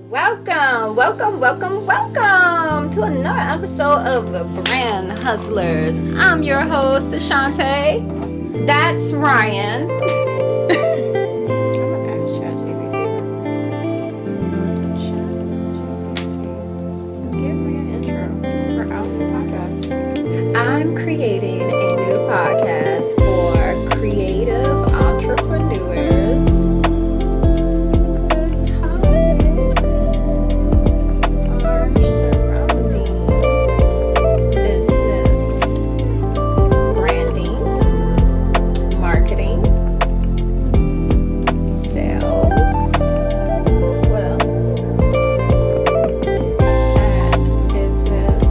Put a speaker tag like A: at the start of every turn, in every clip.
A: Welcome to another episode of the Brand Hustlers. I'm your host, Ashaunte. That's Ryan. I'm creating a new podcast for creative entrepreneurs. The topics are surrounding business, branding, marketing, sales. What else? And business.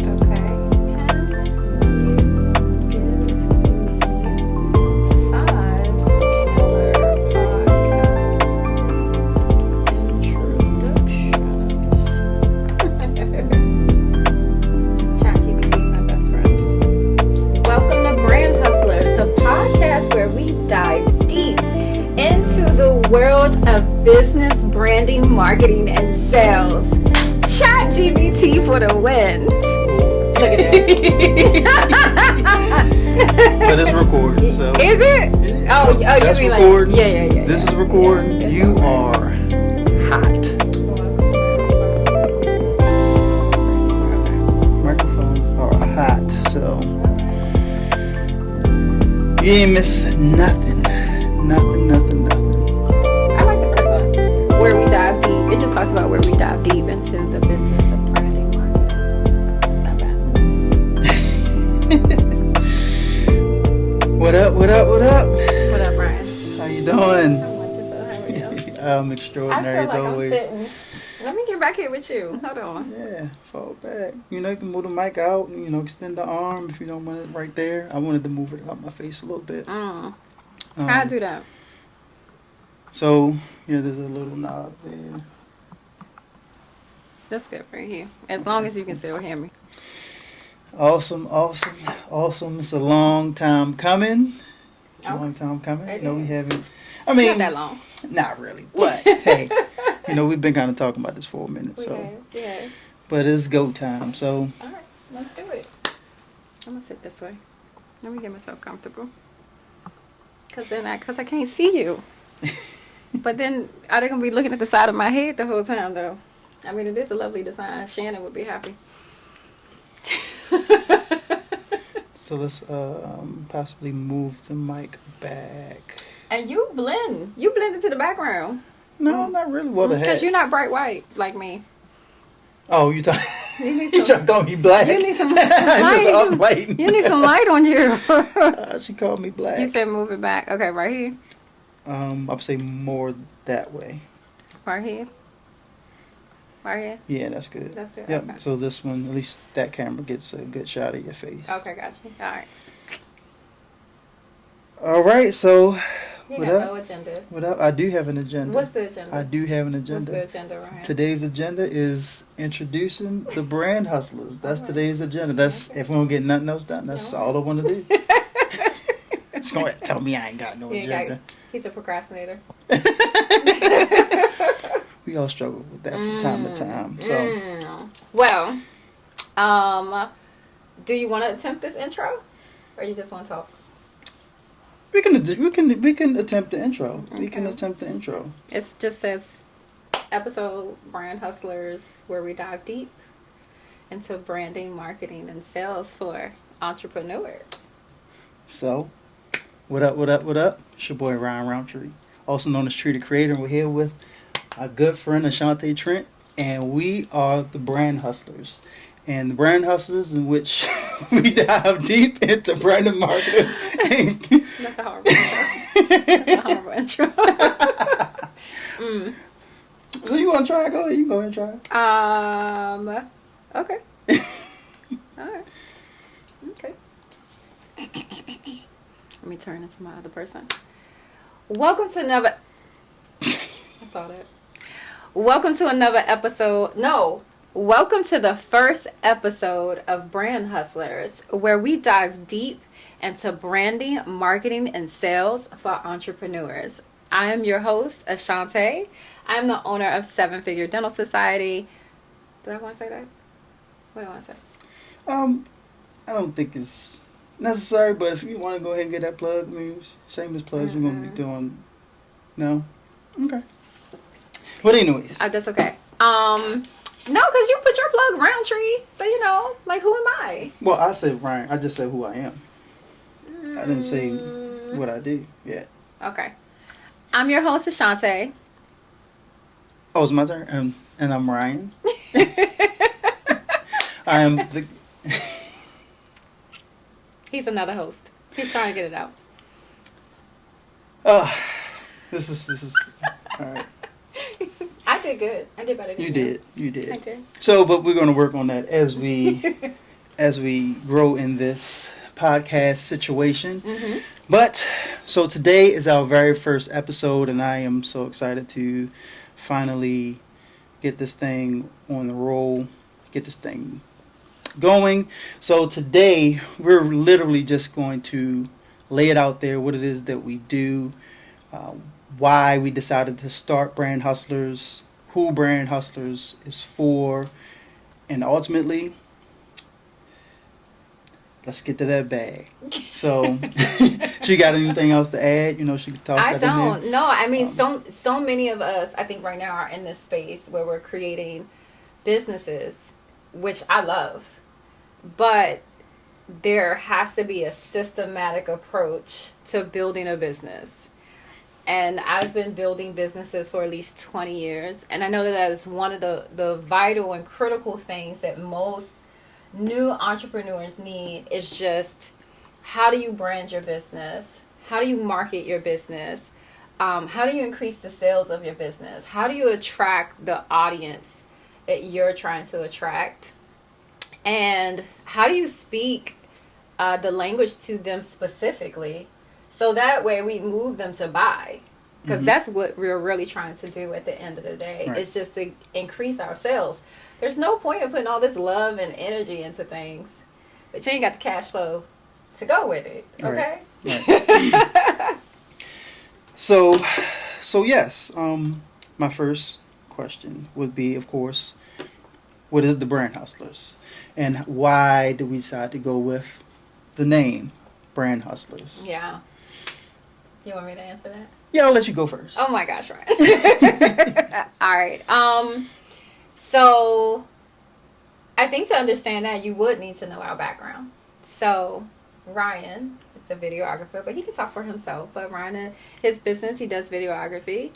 A: Okay. Can you give me 5 killer podcast introductions? ChatGPT is my best friend. Welcome to Brand Hustlers, the podcast where we dive deep into the world of business, branding, marketing, and sales. ChatGPT for the win. Look at that.
B: But it's recording, so.
A: Is it? Oh,
B: That's
A: you mean
B: recording.
A: like, yeah.
B: This is recording.
A: Yeah.
B: You are hot. Microphones are hot, so you ain't miss nothing. Nothing.
A: I like the first one, where we dive deep. It just talks about where we dive deep into the business of branding, marketing. It's not bad.
B: What up?
A: What up, Brian?
B: How you doing?
A: I'm wonderful. How are you?
B: I'm
A: I
B: extraordinary
A: feel
B: as
A: like
B: always.
A: I'm sitting. Let me get back here with you. Hold on.
B: Yeah, fall back. You can move the mic out and, extend the arm if you don't want it right there. I wanted to move it out my face a little bit.
A: How I do that?
B: So, there's a little knob there.
A: That's good right here. As long as you can still hear me.
B: Awesome. It's a long time coming.
A: Oh,
B: Long time coming.
A: it
B: We
A: is.
B: haven't. I
A: Not
B: mean,
A: that long.
B: not really. But, hey, we've been kind of talking about this for a minute.
A: Yeah.
B: But it's go time. So,
A: All right, let's do it. I'm gonna sit this way. Let me get myself comfortable. Cause I can't see you. But then, are they gonna be looking at the side of my head the whole time though? I mean, it is a lovely design. Shannon would be happy.
B: so let's possibly move the mic back.
A: And you blend into the background.
B: No, not really. What the heck?
A: Cause you're not bright white like me.
B: Oh, you thought
A: You need
B: you trying to call me black?
A: You need some
B: Just
A: light.
B: uplighting.
A: You need some light on you.
B: She called me black.
A: You said move it back. Okay, right here.
B: I'd say more that way.
A: Right here. Right here.
B: Yeah, that's good.
A: That's good.
B: Yep.
A: Okay.
B: So this one, at least that camera gets a good shot of your face.
A: Okay, got you. All right.
B: All right. So,
A: You
B: what
A: got
B: up?
A: no agenda.
B: What up? I do have an agenda.
A: What's the agenda?
B: I do have an agenda.
A: What's the agenda, Ryan?
B: Today's agenda is introducing the brand hustlers. That's
A: Alright.
B: today's agenda. That's if we don't get nothing else done. That's all I want to do. It's going to tell me I ain't got no agenda.
A: He's a procrastinator.
B: We all struggle with that from time to time. So.
A: Well, do you want to attempt this intro, or you just want to talk?
B: We can attempt the intro. We can attempt the intro.
A: It just says episode Brand Hustlers, where we dive deep into branding, marketing, and sales for entrepreneurs.
B: So, what up? It's your boy Ryan Roundtree, also known as Tree the Creator. And we're here with our good friend Ashaunte Trent, and we are the Brand Hustlers. And the Brand Hustlers, in which we dive deep into brand and marketing.
A: That's a horrible intro.
B: So you want to try? Go ahead. You go ahead and try.
A: Okay. All right. Okay. Let me turn into my other person. Welcome to another. I saw that. Welcome to another episode. No. Welcome to the first episode of Brand Hustlers, where we dive deep into branding, marketing, and sales for entrepreneurs. I am your host, Ashaunte. I'm the owner of Seven Figure Dental Society. Do I want to say that? What do I want to say?
B: I don't think it's necessary, but if you want to go ahead and get that plug, I mean, shameless plugs we're going to be doing. No? Okay. But anyways.
A: That's okay. No, because you put your plug Roundtree. So, like, who am I?
B: Well, I said Ryan. I just said who I am. I didn't say what I do yet.
A: Okay. I'm your host, Ashaunte.
B: Oh, it's my turn? And I'm Ryan. I am the...
A: He's another host. He's trying to get it out.
B: This is all right.
A: I did good. I did better than you.
B: You did.
A: I did.
B: So, but we're going to work on that as we grow in this podcast situation.
A: Mm-hmm.
B: But so today is our very first episode, and I am so excited to finally get this thing on the roll, get this thing going. So today we're literally just going to lay it out there, what it is that we do, why we decided to start Brand Hustlers, who Brand Hustlers is for, and ultimately, let's get to that bag. So, she got anything else to add? She could toss that in there.
A: I don't. No, I mean, so many of us, I think right now are in this space where we're creating businesses, which I love. But there has to be a systematic approach to building a business. And I've been building businesses for at least 20 years. And I know that is one of the vital and critical things that most new entrepreneurs need is just how do you brand your business? How do you market your business? How do you increase the sales of your business? How do you attract the audience that you're trying to attract? And how do you speak the language to them specifically? So that way we move them to buy. Because that's what we're really trying to do at the end of the day. Right. It's just to increase our sales. There's no point in putting all this love and energy into things, but you ain't got the cash flow to go with it. Okay?
B: Right. So yes, my first question would be, of course, what is the Brand Hustlers? And why did we decide to go with the name Brand Hustlers?
A: Yeah. You want me to answer that?
B: Yeah, I'll let you go first.
A: Oh my gosh, right. All right. So I think to understand that you would need to know our background. So Ryan is a videographer, but he can talk for himself. But Ryan, his business, he does videography.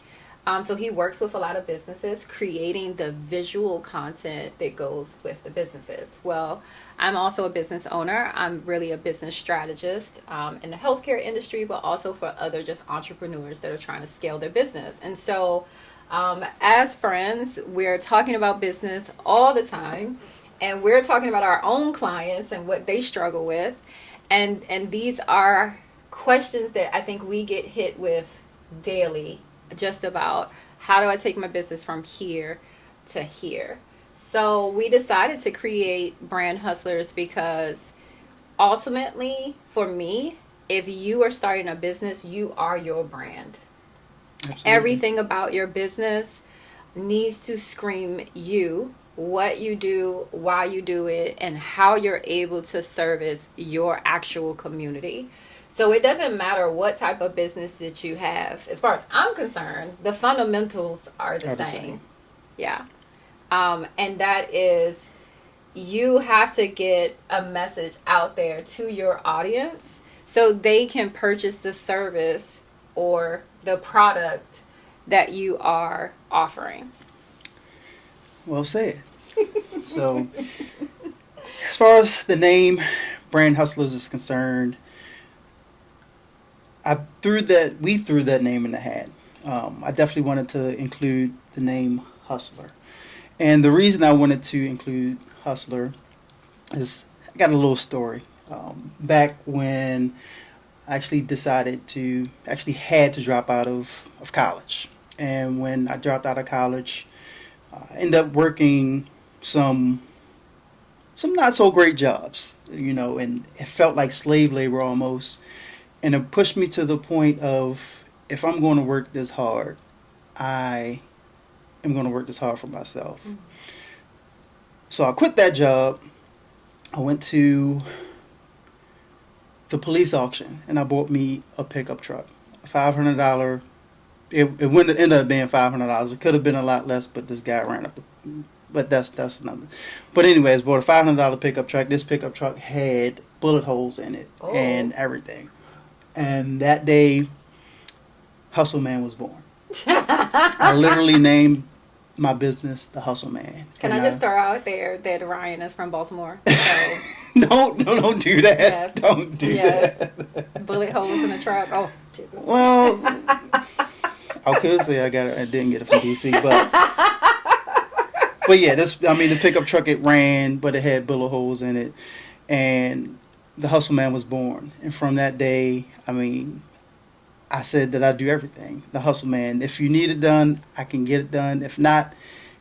A: So he works with a lot of businesses creating the visual content that goes with the businesses. Well, I'm also a business owner. I'm really a business strategist in the healthcare industry, but also for other just entrepreneurs that are trying to scale their business. And so as friends, we're talking about business all the time, and we're talking about our own clients and what they struggle with. And these are questions that I think we get hit with daily, just about how do I take my business from here to here. So we decided to create Brand Hustlers because ultimately, for me, if you are starting a business, you are your brand. Absolutely. Everything about your business needs to scream you, what you do, why you do it, and how you're able to service your actual community. So it doesn't matter what type of business that you have. As far as I'm concerned, the fundamentals are the same. Yeah. And that is, you have to get a message out there to your audience so they can purchase the service or the product that you are offering.
B: Well said. So, as far as the name Brand Hustlers is concerned, we threw that name in the hat. I definitely wanted to include the name Hustler. And the reason I wanted to include Hustler is I got a little story. Back when I actually had to drop out of college. And when I dropped out of college, I ended up working some not so great jobs, and it felt like slave labor almost. And it pushed me to the point of if I'm going to work this hard, I am going to work this hard for myself.
A: Mm.
B: So I quit that job. I went to the police auction and I bought me a pickup truck, a $500. It ended up being $500. It could have been a lot less, but this guy ran up. But that's another. But anyways, bought a $500 pickup truck. This pickup truck had bullet holes in it and everything. And that day, Hustle Man was born. I literally named my business the Hustle Man.
A: Can I just throw out there that Ryan is from Baltimore? So
B: don't do that.
A: Yes.
B: Don't do that.
A: Bullet holes in the truck. Oh, Jesus.
B: Well, I could say I didn't get it from DC, but yeah, the pickup truck, it ran, but it had bullet holes in it, and the Hustle Man was born. And from that day, I said that I do everything. The Hustle Man. If you need it done, I can get it done. If not,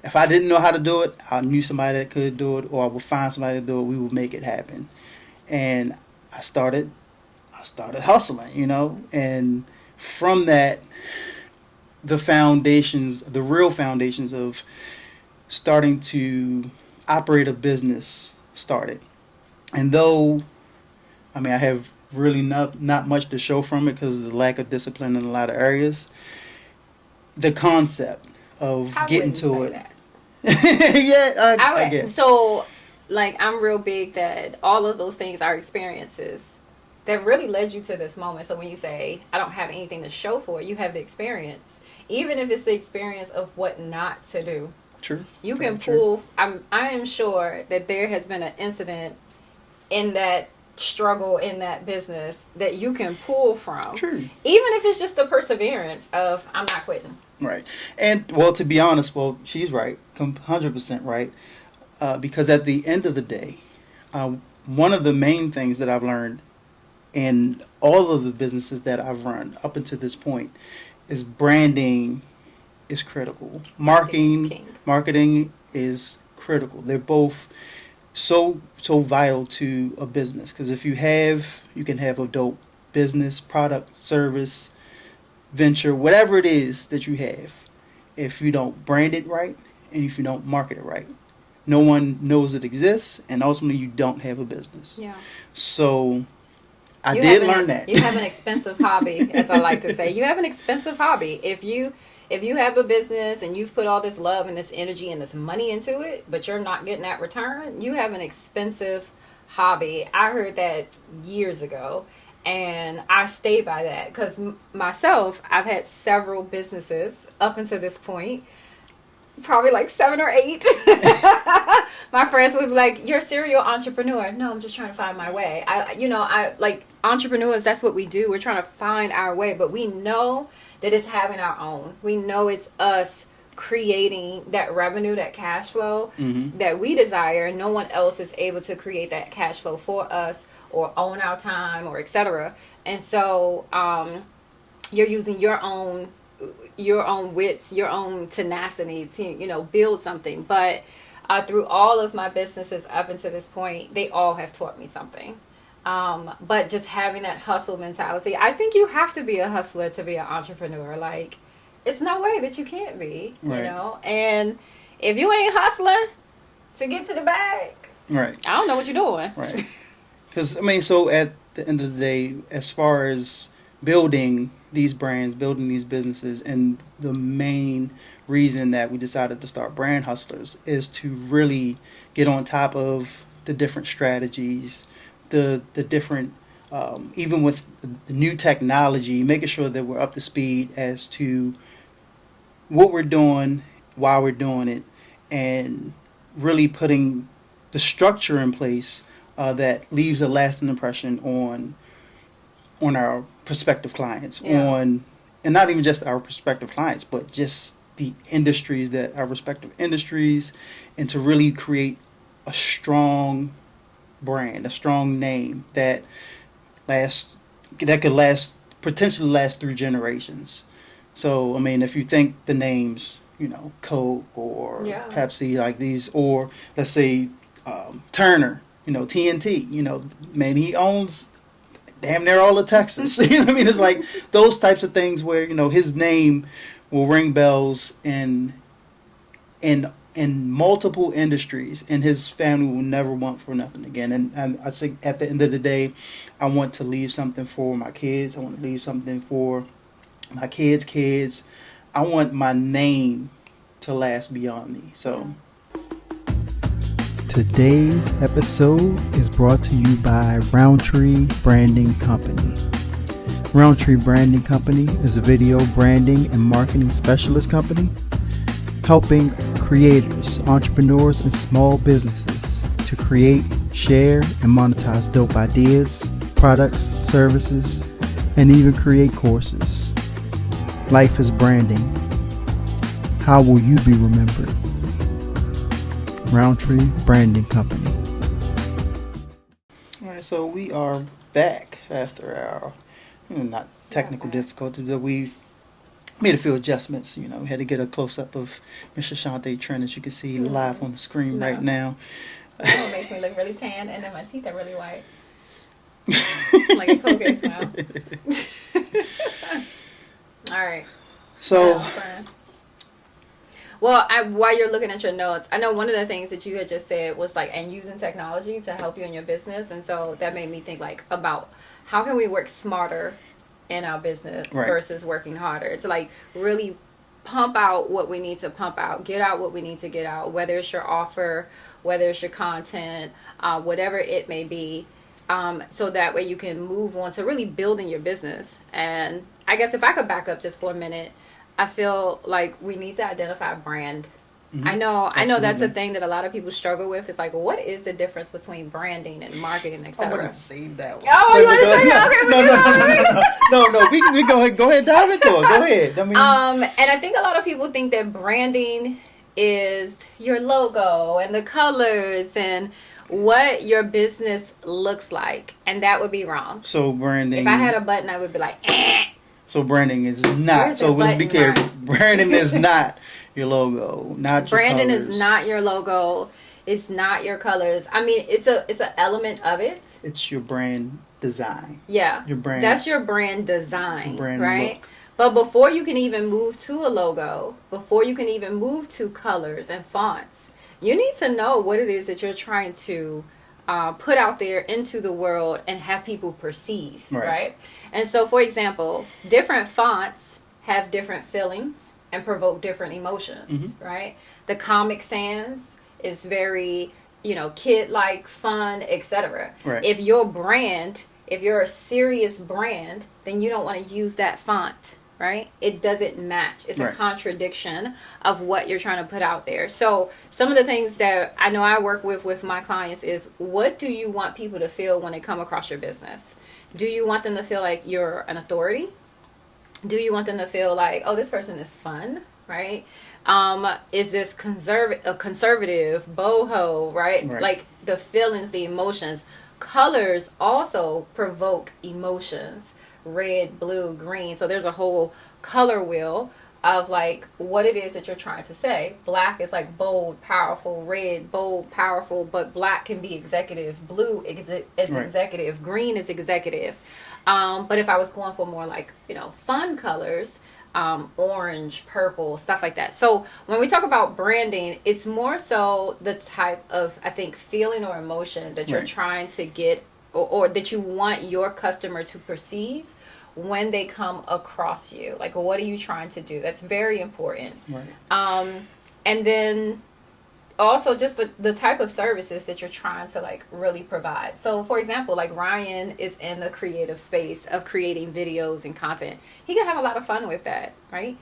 B: if I didn't know how to do it, I knew somebody that could do it, or I would find somebody to do it. We would make it happen. And I started hustling, and from that, the real foundations of starting to operate a business started. And though, I have really not much to show from it because of the lack of discipline in a lot of areas, the concept of getting to it. Yeah, I get it.
A: So, I'm real big that all of those things are experiences that really led you to this moment. So when you say, I don't have anything to show for it, you have the experience. Even if it's the experience of what not to do.
B: True.
A: You can pull, I am sure that there has been an incident in that struggle in that business that you can pull from.
B: True.
A: Even if it's just the perseverance of, I'm not quitting.
B: Right. And, well, to be honest, she's right. 100% right. Because at the end of the day, one of the main things that I've learned in all of the businesses that I've run up until this point is branding is critical. Marketing is critical. They're both so vital to a business, because if you can have a dope business, product, service, venture, whatever it is that you have. If you don't brand it right and if you don't market it right, no one knows it exists, and ultimately you don't have a business.
A: Yeah.
B: So I did learn that.
A: You have an expensive hobby, as I like to say. You have an expensive hobby. If you have a business and you've put all this love and this energy and this money into it, but you're not getting that return, you have an expensive hobby. I heard that years ago, and I stay by that because myself, I've had several businesses up until this point, probably like 7 or 8. My friends would be like, "You're a serial entrepreneur." No, I'm just trying to find my way. I like entrepreneurs. That's what we do. We're trying to find our way, but we know that it's having our own. We know it's us creating that revenue, that cash flow that we desire. No one else is able to create that cash flow for us or own our time or etc. And so you're using your own wits, your own tenacity to build something. But through all of my businesses up until this point, they all have taught me something. But just having that hustle mentality, I think you have to be a hustler to be an entrepreneur. Like, it's no way that you can't be,
B: right.
A: And if you ain't hustling to get to the bag,
B: right,
A: I don't know what you're doing.
B: Right. Because, so at the end of the day, as far as building these brands, building these businesses, and the main reason that we decided to start Brand Hustlers is to really get on top of the different strategies, the different, even with the new technology, making sure that we're up to speed as to what we're doing, why we're doing it, and really putting the structure in place that leaves a lasting impression on our prospective clients, and not even just our prospective clients, but just the industries that our respective industries, and to really create a strong brand, a strong name that could potentially last through generations. So, if you think the names, Coke or Pepsi, like these, or let's say Turner, TNT, man, he owns damn near all of Texas. You know what I mean? It's like those types of things where, you know, his name will ring bells in multiple industries, and his family will never want for nothing again. And I think at the end of the day, I want to leave something for my kids. I want to leave something for my kids' kids. I want my name to last beyond me. So today's episode is brought to you by Roundtree Branding Company. Roundtree Branding Company is a video branding and marketing specialist company helping creators, entrepreneurs, and small businesses to create, share, and monetize dope ideas, products, services, and even create courses. Life is branding. How will you be remembered? Roundtree Branding Company. All right, so we are back after our, not technical difficulties, but we made a few adjustments. You know, we had to get a close-up of Mr. Ashaunte Trent, as you can see live on the screen right now.
A: It makes me look really tan, and then my teeth are really white. Like a Colgate smile. All right.
B: So,
A: while you're looking at your notes, I know one of the things that you had just said was like, and using technology to help you in your business. And so that made me think like about how can we work smarter in our business versus working harder to like really pump out what we need to pump out, get out what we need to get out, whether it's your offer, whether it's your content, whatever it may be. So that way you can move on to really building your business. And I guess if I could back up just for a minute, I feel like we need to identify brand. Mm-hmm. I know that's a thing that a lot of people struggle with. It's like, what is the difference between branding and marketing, etc.?
B: I wanted to save that one.
A: Oh, you want to say that? Okay,
B: no. We can go ahead, dive into it. Go ahead. I mean,
A: and I think a lot of people think that branding is your logo and the colors and what your business looks like, and that would be wrong.
B: So branding.
A: If I had a button, I would be like, eh.
B: So branding is not. So let's be clear. Branding is not your logo, not your
A: branding
B: colors.
A: Is not your logo. It's not your colors. I mean, it's an element of it.
B: It's your brand design.
A: Yeah,
B: your brand.
A: That's your brand design,
B: brand
A: right?
B: Look.
A: But before you can even move to a logo, before you can even move to colors and fonts, you need to know what it is that you're trying to put out there into the world and have people perceive, right? And so, for example, different fonts have different feelings and provoke different emotions, right? The Comic Sans is very, kid-like, fun, etc.
B: Right.
A: If you're a serious brand, then you don't want to use that font, right? It doesn't match. It's a contradiction of what you're trying to put out there. So some of the things that I know I work with my clients is, what do you want people to feel when they come across your business? Do you want them to feel like you're an authority? Do you want them to feel like, oh, this person is fun, right? Is this conservative, boho, right? Like the feelings, the emotions. Colors also provoke emotions. Red, blue, green. So there's a whole color wheel of like what it is that you're trying to say. Black is like bold, powerful. Red, bold, powerful. But black can be executive. Blue is executive. Green is executive. But if I was going for more like, fun colors, orange, purple, stuff like that. So when we talk about branding, it's more so the type of, I think, feeling or emotion that you're trying to get or that you want your customer to perceive when they come across you. Like, what are you trying to do? That's very important. And then also just the type of services that you're trying to like really provide. So for example, like Ryan is in the creative space of creating videos and content. He can have a lot of fun with that, right?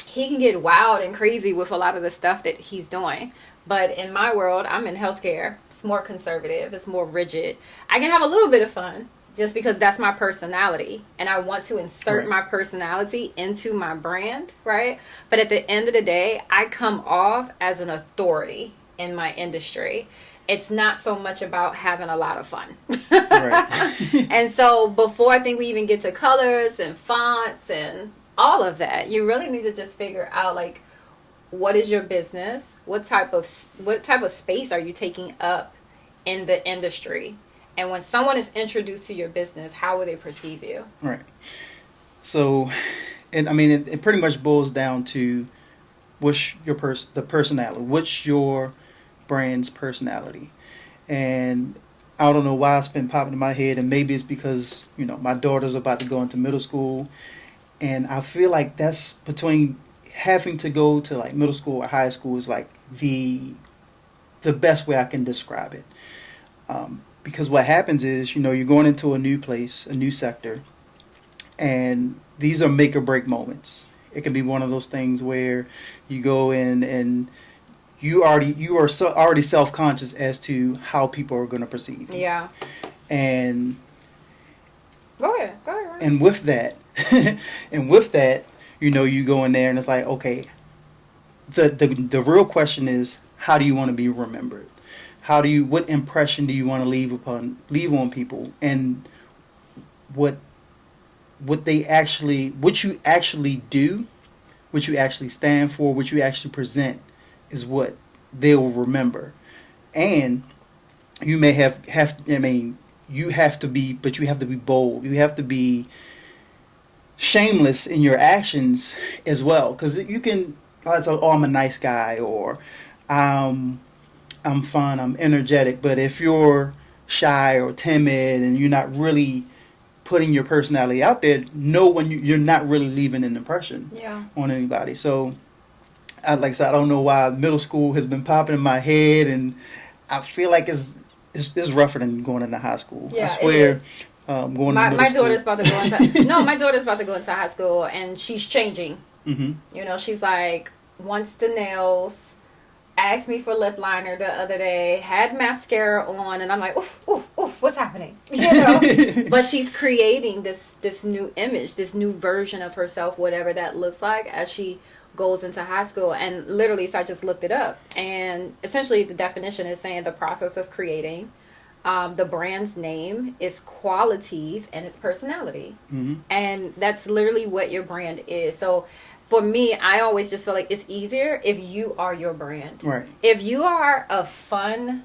A: He can get wild and crazy with a lot of the stuff that he's doing. But in my world, I'm in healthcare. It's more conservative. It's more rigid. I can have a little bit of fun just because that's my personality. And I want to insert my personality into my brand, right? But at the end of the day, I come off as an authority in my industry. It's not so much about having a lot of fun. And so before I think we even get to colors and fonts and all of that, you really need to just figure out like, what is your business? What type of space are you taking up in the industry? And when someone is introduced to your business, how will they perceive you?
B: Right. So, and I mean, it pretty much boils down to what's your the personality. What's your brand's personality? And I don't know why it's been popping in my head, and maybe it's because my daughter's about to go into middle school, and I feel like that's between having to go to like middle school or high school is like the best way I can describe it. Because what happens is, you're going into a new place, a new sector, and these are make or break moments. It can be one of those things where you go in and you are already self-conscious as to how people are going to perceive you.
A: Yeah.
B: And
A: go ahead.
B: And with that, you go in there and it's like, okay, the real question is, how do you want to be remembered? What impression do you want to leave on people, and what you actually do, what you actually stand for, what you actually present is what they'll remember. And you may you have to be bold. You have to be shameless in your actions as well, because you can say, oh, I'm a nice guy, or I'm fun, I'm energetic. But if you're shy or timid and you're not really putting your personality out there, you're not really leaving an impression on anybody. So, like I said, I don't know why middle school has been popping in my head, and I feel like it's rougher than going into high school.
A: Yeah,
B: I swear.
A: My daughter's about to go into my daughter's about to go into high school, and she's changing.
B: Mm-hmm.
A: She's like, wants the nails, asked me for lip liner the other day, had mascara on, and I'm like, oof, what's happening? But she's creating this new image, this new version of herself, whatever that looks like, as she goes into high school. And literally, so I just looked it up, and essentially the definition is saying the process of creating the brand's name, its qualities, and its personality.
B: Mm-hmm.
A: And that's literally what your brand is. So for me, I always just feel like it's easier if you are your brand.
B: Right.
A: If you are a fun,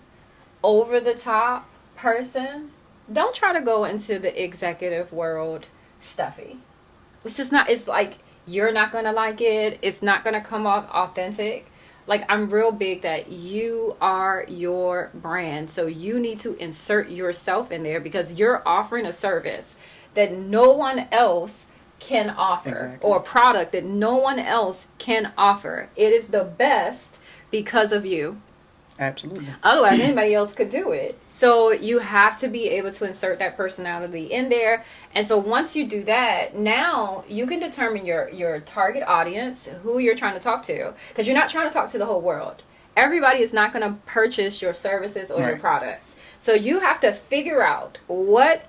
A: over-the-top person, don't try to go into the executive world stuffy. It's just not, it's like, you're not going to like it. It's not going to come off authentic. Like, I'm real big that you are your brand. So you need to insert yourself in there, because you're offering a service that no one else can offer. Exactly. Or a product that no one else can offer. It is the best because of you.
B: Absolutely.
A: Otherwise, anybody else could do it. So you have to be able to insert that personality in there. And so once you do that, now you can determine your target audience, who you're trying to talk to. Because you're not trying to talk to the whole world. Everybody is not going to purchase your services or your products. So you have to figure out what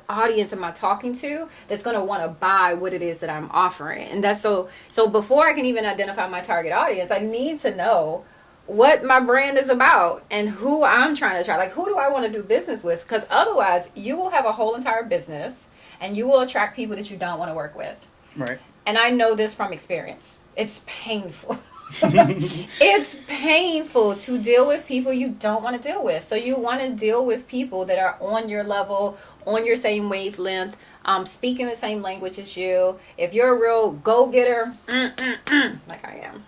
A: audience am I talking to that's going to want to buy what it is that I'm offering. And that's so before I can even identify my target audience, I need to know what my brand is about and who I'm trying to attract. Like, who do I want to do business with? Because otherwise, you will have a whole entire business and you will attract people that you don't want to work with.
B: Right.
A: And I know this from experience. It's painful. It's painful to deal with people you don't want to deal with. So you want to deal with people that are on your level, on your same wavelength, speaking the same language as you. If you're a real go-getter, like I am,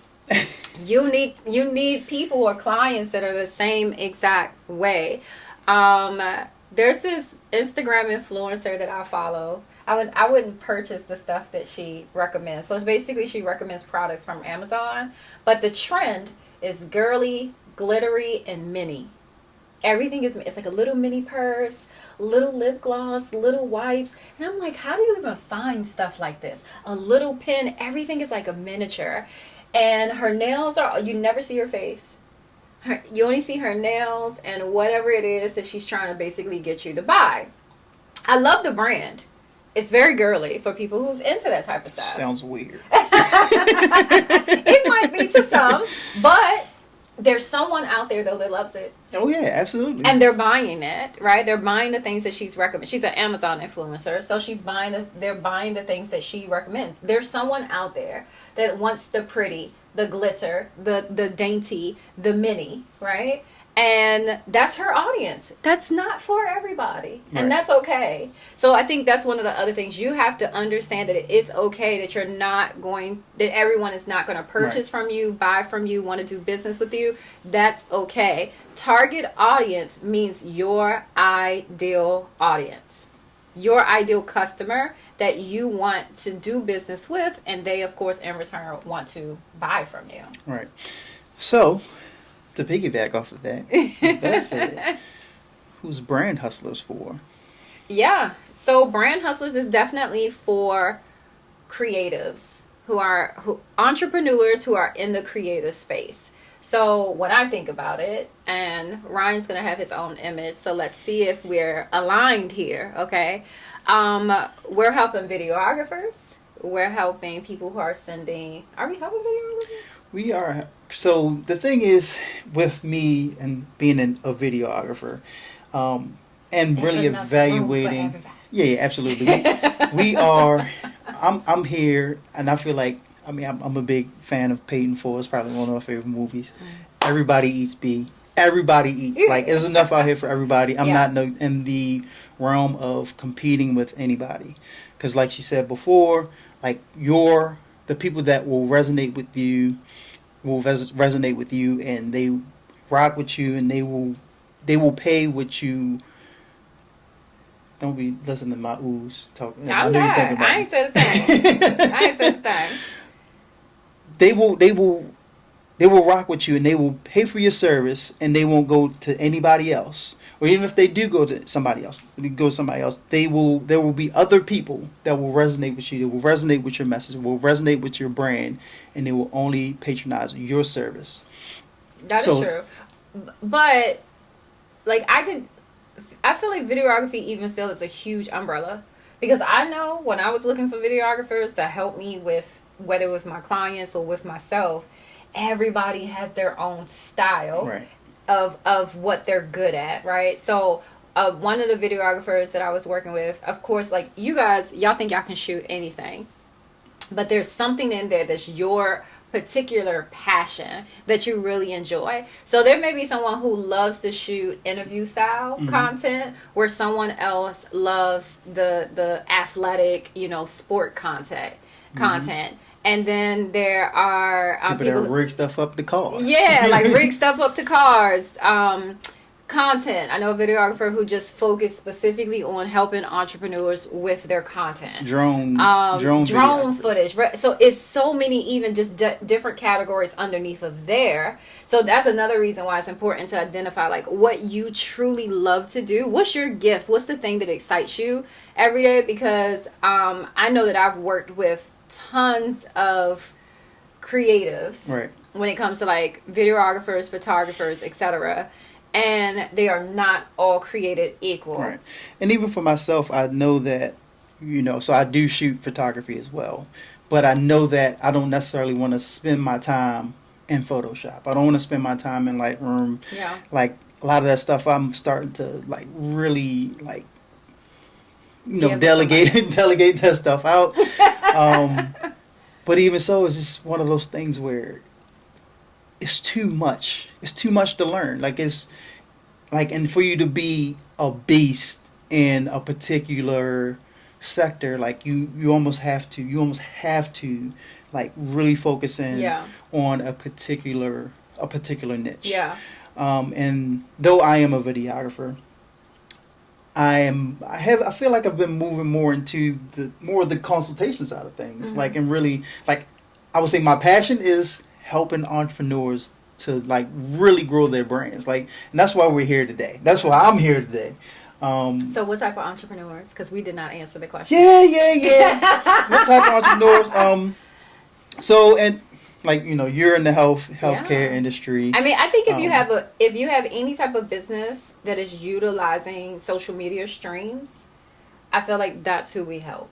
A: you need people or clients that are the same exact way. There's this Instagram influencer that I follow. I wouldn't purchase the stuff that she recommends. So it's basically, she recommends products from Amazon, but the trend is girly, glittery, and mini. Everything it's like a little mini purse, little lip gloss, little wipes. And I'm like, how do you even find stuff like this? A little pen, everything is like a miniature. And her nails you never see her face. You only see her nails and whatever it is that she's trying to basically get you to buy. I love the brand. It's very girly for people who's into that type of stuff.
B: Sounds weird.
A: It might be to some, but there's someone out there though that loves it.
B: Oh yeah, absolutely.
A: And they're buying it, right? They're buying the things that she's recommending. She's an Amazon influencer, so they're buying the things that she recommends. There's someone out there that wants the pretty, the glitter, the dainty, the mini, right? And that's her audience. That's not for everybody.
B: Right.
A: And that's okay. So I think that's one of the other things. You have to understand that it's okay that you're not going, that everyone is not going to purchase from you, buy from you, want to do business with you. That's okay. Target audience means your ideal audience. Your ideal customer that you want to do business with, and they, of course, in return want to buy from you.
B: Right. So, to piggyback off of that, that's it. Who's Brand Hustlers for?
A: Yeah. So Brand Hustlers is definitely for creatives who entrepreneurs who are in the creative space. So when I think about it, and Ryan's going to have his own image, so let's see if we're aligned here, okay? We're helping videographers. We're helping people who are are we helping videographers?
B: We are. So the thing is, with me and being a videographer, and
A: There's
B: really
A: enough room for
B: evaluating.
A: everybody.
B: Yeah, absolutely. We are. I'm here, and I feel like. I mean, I'm a big fan of Paid in Full. It's probably one of my favorite movies. Everybody eats B. Everybody eats. Like, there's enough out here for everybody. I'm not in the realm of competing with anybody, because, like she said before, like the people that will resonate with you will resonate with you, and they rock with you, and they will pay what you. Don't be listening to my oohs talk.
A: I'm not. I ain't said a thing. I ain't said a thing.
B: They will rock with you, and they will pay for your service, and they won't go to anybody else. Or even if they do go to somebody else, there will be other people that will resonate with you, that will resonate with your message, will resonate with your brand, and they will only patronize your service.
A: That is true. But like I feel like videography even still is a huge umbrella, because I know when I was looking for videographers to help me with whether it was my clients or with myself, everybody has their own style.
B: Right.
A: Of what they're good at, right? So one of the videographers that I was working with, of course, like y'all think y'all can shoot anything, but there's something in there that's your particular passion that you really enjoy. So there may be someone who loves to shoot interview style content, where someone else loves the athletic, sport content. And then there are
B: people that rig stuff up to cars.
A: Yeah, like rig stuff up to cars. Content. I know a videographer who just focused specifically on helping entrepreneurs with their content. Drone footage. Right? So it's so many, even just different categories underneath of there. So that's another reason why it's important to identify like what you truly love to do. What's your gift? What's the thing that excites you every day? Because I know that I've worked with tons of creatives when it comes to like videographers, photographers, etc., and they are not all created equal.
B: Right. And even for myself, I know that so I do shoot photography as well, but I know that I don't necessarily want to spend my time in Photoshop. I don't want to spend my time in Lightroom.
A: Yeah.
B: Like a lot of that stuff I'm starting to like really like delegate that stuff out. But even so, it's just one of those things where it's too much. It's too much to learn. And for you to be a beast in a particular sector, like you almost have to like really focus in on a particular niche.
A: Yeah.
B: And though I am a videographer, I feel like I've been moving more into the consultation side of things. Like, and really, like, I would say my passion is helping entrepreneurs to like really grow their brands. Like, and that's why we're here today. That's why I'm here today.
A: So what type of entrepreneurs? Because we did not answer the question.
B: Yeah. What type of entrepreneurs? So, and like, you're in the healthcare industry.
A: I mean, I think if you have any type of business that is utilizing social media streams, I feel like that's who we help.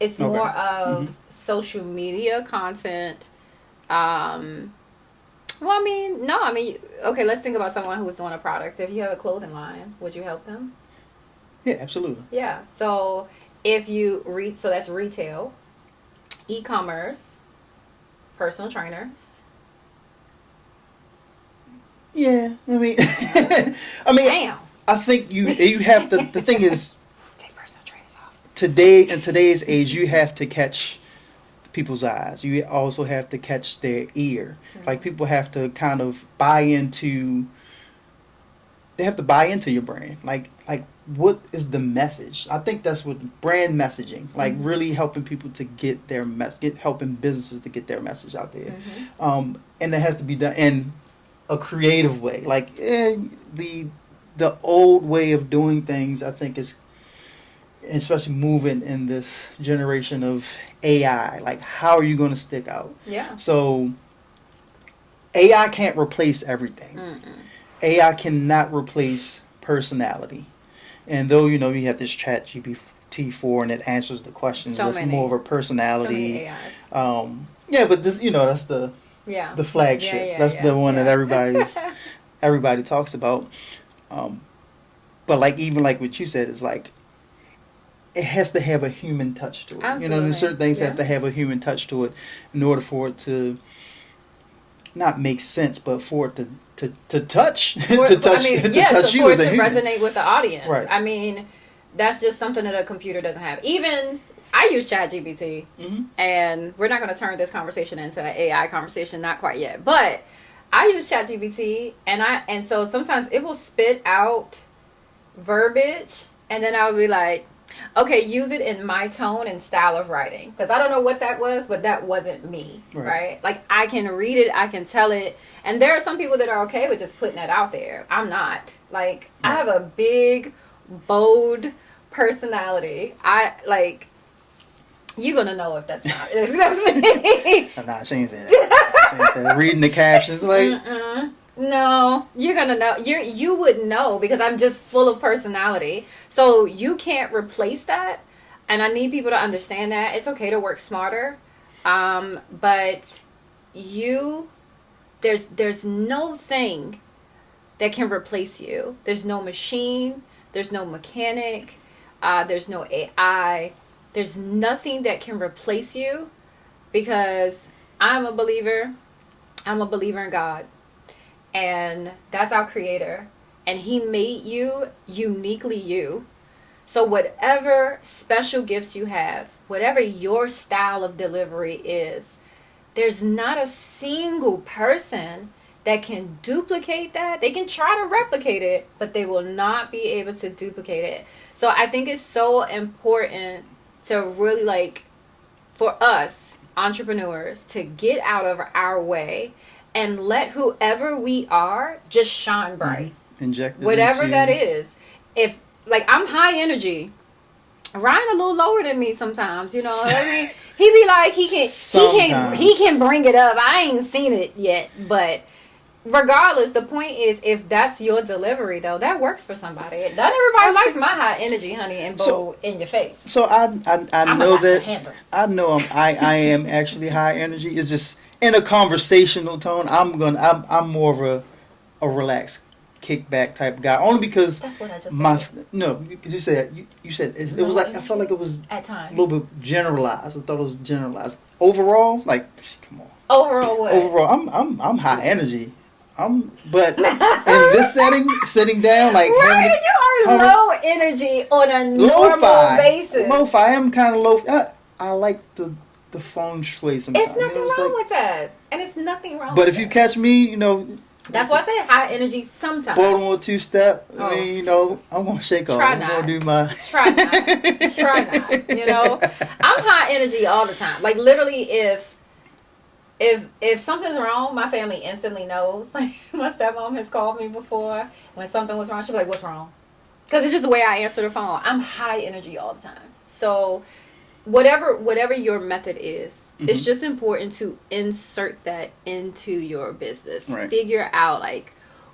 A: It's more of social media content. Okay, let's think about someone who's doing a product. If you have a clothing line, would you help them?
B: Yeah, absolutely.
A: Yeah. So if you so that's retail, e-commerce, personal trainers.
B: Yeah, I mean, I mean,
A: Damn.
B: I think you have to. The thing is,
A: Take personal trainers off.
B: today in today's age, you have to catch people's eyes. You also have to catch their ear. Like people have to kind of buy into. They have to buy into your brand. Like what is the message? I think that's what brand messaging. Like really helping people to get their helping businesses to get their message out there. And it has to be done in a creative way. Like the old way of doing things, I think, is especially moving in this generation of AI. Like, how are you going to stick out?
A: Yeah.
B: So, AI can't replace everything. AI cannot replace personality. And though, you have this chat GPT-4 and it answers the questions with more of a personality.
A: So many AIs.
B: Yeah, but this, that's the flagship. That's the one that everybody talks about. But like even like what you said is like it has to have a human touch to it.
A: Absolutely.
B: There's certain things that have to have a human touch to it in order for it to not make sense, but for it to touch to touch you as a human.
A: Resonate with the audience.
B: Right.
A: I mean, that's just something that a computer doesn't have. Even I use ChatGPT, and we're not going to turn this conversation into an AI conversation, not quite yet. But I use ChatGPT, and so sometimes it will spit out verbiage, and then I'll be like, okay, use it in my tone and style of writing, because I don't know what that was, but that wasn't me, right? Like I can read it, I can tell it, and there are some people that are okay with just putting that out there. I'm not. Like I have a big, bold personality. You're gonna know if that's not if that's me.
B: Nah, she ain't saying that. She ain't saying that. Reading the captions like.
A: No, you're gonna know. You would know because I'm just full of personality. So you can't replace that, and I need people to understand that it's okay to work smarter. But there's no thing that can replace you. There's no machine. There's no mechanic. There's no AI. There's nothing that can replace you, because I'm a believer. I'm a believer in God. And that's our creator. And he made you uniquely you. So whatever special gifts you have, whatever your style of delivery is, there's not a single person that can duplicate that. They can try to replicate it, but they will not be able to duplicate it. So I think it's so important to really for us entrepreneurs to get out of our way and let whoever we are just shine bright.
B: Inject it
A: whatever
B: into
A: that is. If I'm high energy, Ryan a little lower than me sometimes, I mean, he be like he can bring it up. I ain't seen it yet, but regardless, the point is, if that's your delivery though, that works for somebody. Not everybody likes my high energy, honey, and bold in your face.
B: So I know that I know I am actually high energy. It's just in a conversational tone. I'm more of a relaxed, kickback type guy. Only because
A: that's what I just said.
B: You said it was like I felt like it was
A: at times
B: a little bit generalized. I thought it was generalized. Overall, come on.
A: Overall what?
B: Overall, I'm high energy. But in this sitting down,
A: Ryan, you are low energy on a normal basis.
B: Lo-fi. I'm kind of low. I like the feng shui sometimes.
A: It's nothing wrong with that, and it's nothing wrong.
B: But if you catch me,
A: that's why I say high energy sometimes.
B: Baltimore two-step. I mean,
A: Jesus.
B: I'm gonna shake off.
A: Try
B: I'm
A: not.
B: gonna do my.
A: Try not. I'm high energy all the time. Like literally, if something's wrong, my family instantly knows. Like my stepmom has called me before when something was wrong. She'll be like, "What's wrong?" Because it's just the way I answer the phone. I'm high energy all the time. So whatever your method is, it's just important to insert that into your business.
B: Right.
A: Figure out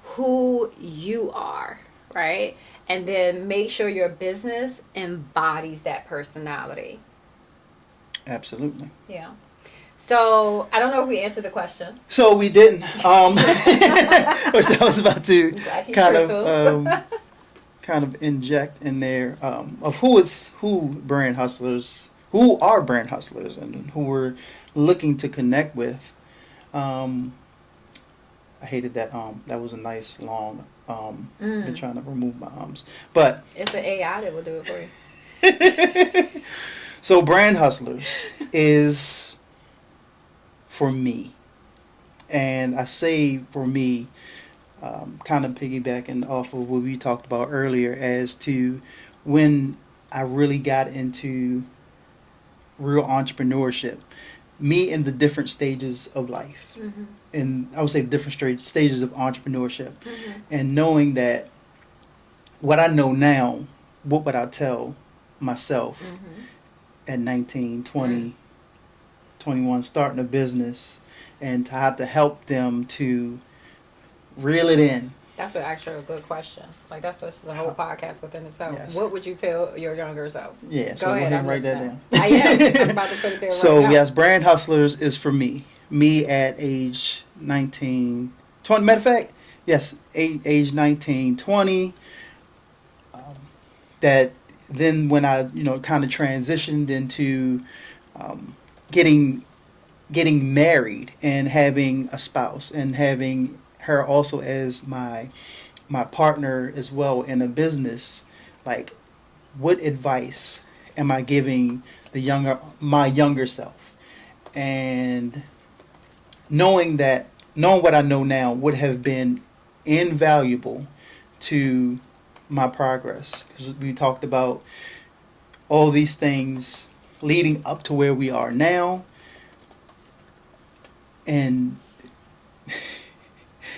A: who you are, right? And then make sure your business embodies that personality.
B: Absolutely.
A: Yeah. So I don't know if we answered the question.
B: So we didn't. Which I was about to kind of inject in there of who are brand hustlers and who we're looking to connect with. I hated that. That was a nice long. Been
A: Mm.
B: trying to remove my ums, but
A: It's an AI that will do it for you.
B: so brand hustlers is for me, and I say for me, kind of piggybacking off of what we talked about earlier, as to when I really got into real entrepreneurship. Me in the different stages of life,
A: Mm-hmm.
B: and I would say different stages of entrepreneurship,
A: Mm-hmm.
B: and knowing that what I know now, what would I tell myself
A: Mm-hmm.
B: at 19,
A: Mm.
B: 20, 21, starting a business, and to have to help them to reel it in.
A: That's actually a good question. Like that's just the whole podcast within itself.
B: Yes.
A: What would you tell your younger self?
B: Yeah, so
A: Go
B: go
A: ahead,
B: ahead
A: I'm
B: and write that
A: listening.
B: down.
A: I am. I'm about to put it there
B: So
A: right now.
B: yes, brand hustlers is for me. Me at age 19, 20. Matter of fact, yes, age 19, 20. Um, that then when I kind of transitioned into um, getting married and having a spouse and having her also as my partner as well in a business, like what advice am I giving my younger self? And knowing what I know now would have been invaluable to my progress, because we talked about all these things leading up to where we are now, and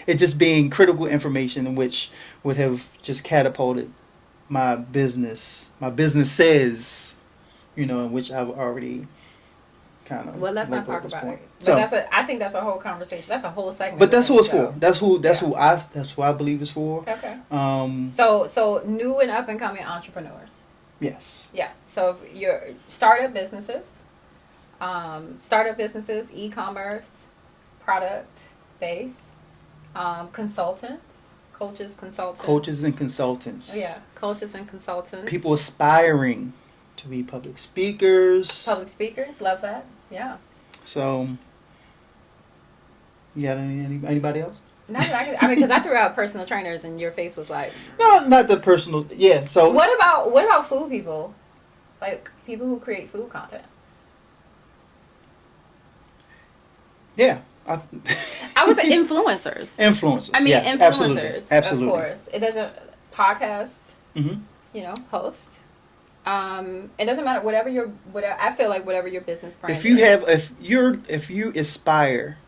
B: it just being critical information in which would have just catapulted my businesses, in which I've already kind of
A: Well, let's not
B: labeled at
A: talk
B: this
A: about
B: point.
A: it. But
B: So,
A: I think that's a whole conversation. That's a whole segment.
B: but that's who it's for.
A: So,
B: That's who I believe it's for.
A: okay.
B: Um,
A: So new and up and coming entrepreneurs.
B: yes.
A: Yeah. So if you're startup businesses, e-commerce, product based, consultants, consultants.
B: Coaches and consultants.
A: Oh, yeah, coaches and consultants.
B: People aspiring to be public speakers.
A: Public speakers, love that. Yeah.
B: So, you got anybody else?
A: Not that I mean, because I threw out personal trainers, and your face was like,
B: No, not the personal. Yeah. So
A: what about food people? Like people who create food content.
B: yeah,
A: I would say influencers.
B: influencers.
A: I mean,
B: yes,
A: influencers,
B: absolutely.
A: of course. It doesn't podcast,
B: Mm-hmm.
A: Host. It doesn't matter whatever I feel like whatever your business brand.
B: If you aspire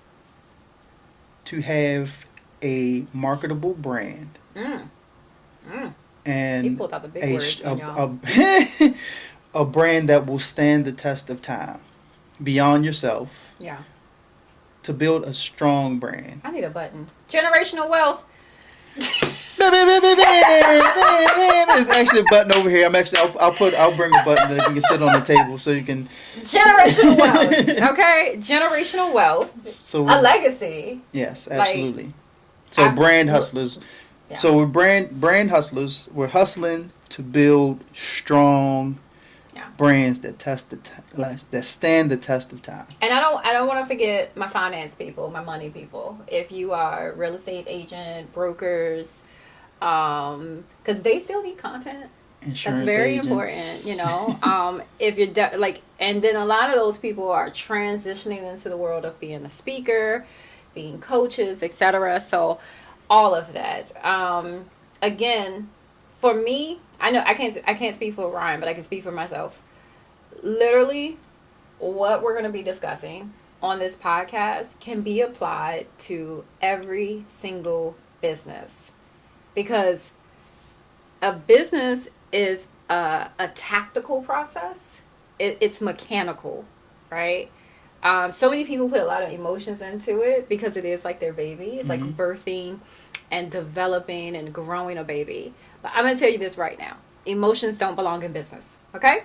B: to have a marketable brand
A: Mm.
B: and
A: He pulled out the big words, y'all.
B: a brand that will stand the test of time beyond yourself,
A: Yeah.
B: to build a strong brand.
A: I need a button. Generational wealth.
B: There's actually a button over here. I'll bring a button that you can sit on the table so you can.
A: Generational wealth. Okay? Generational wealth.
B: So
A: A legacy.
B: yes,
A: Like,
B: absolutely. So brand hustlers.
A: Yeah.
B: So we're brand hustlers. We're hustling to build strong
A: Yeah.
B: brands that that stand the test of time.
A: And I don't want to forget my finance people, my money people. If you are real estate agent, brokers, because they still need content.
B: Insurance
A: That's very
B: agents.
A: important, if you're and then a lot of those people are transitioning into the world of being a speaker, being coaches, etc. So all of that. Again, for me, I know I can't speak for Ryan, but I can speak for myself. Literally, what we're going to be discussing on this podcast can be applied to every single business, because a business is a tactical process. It's mechanical, right? So many people put a lot of emotions into it because it is like their baby. It's like birthing and developing and growing a baby. But I'm going to tell you this right now. Emotions don't belong in business, okay?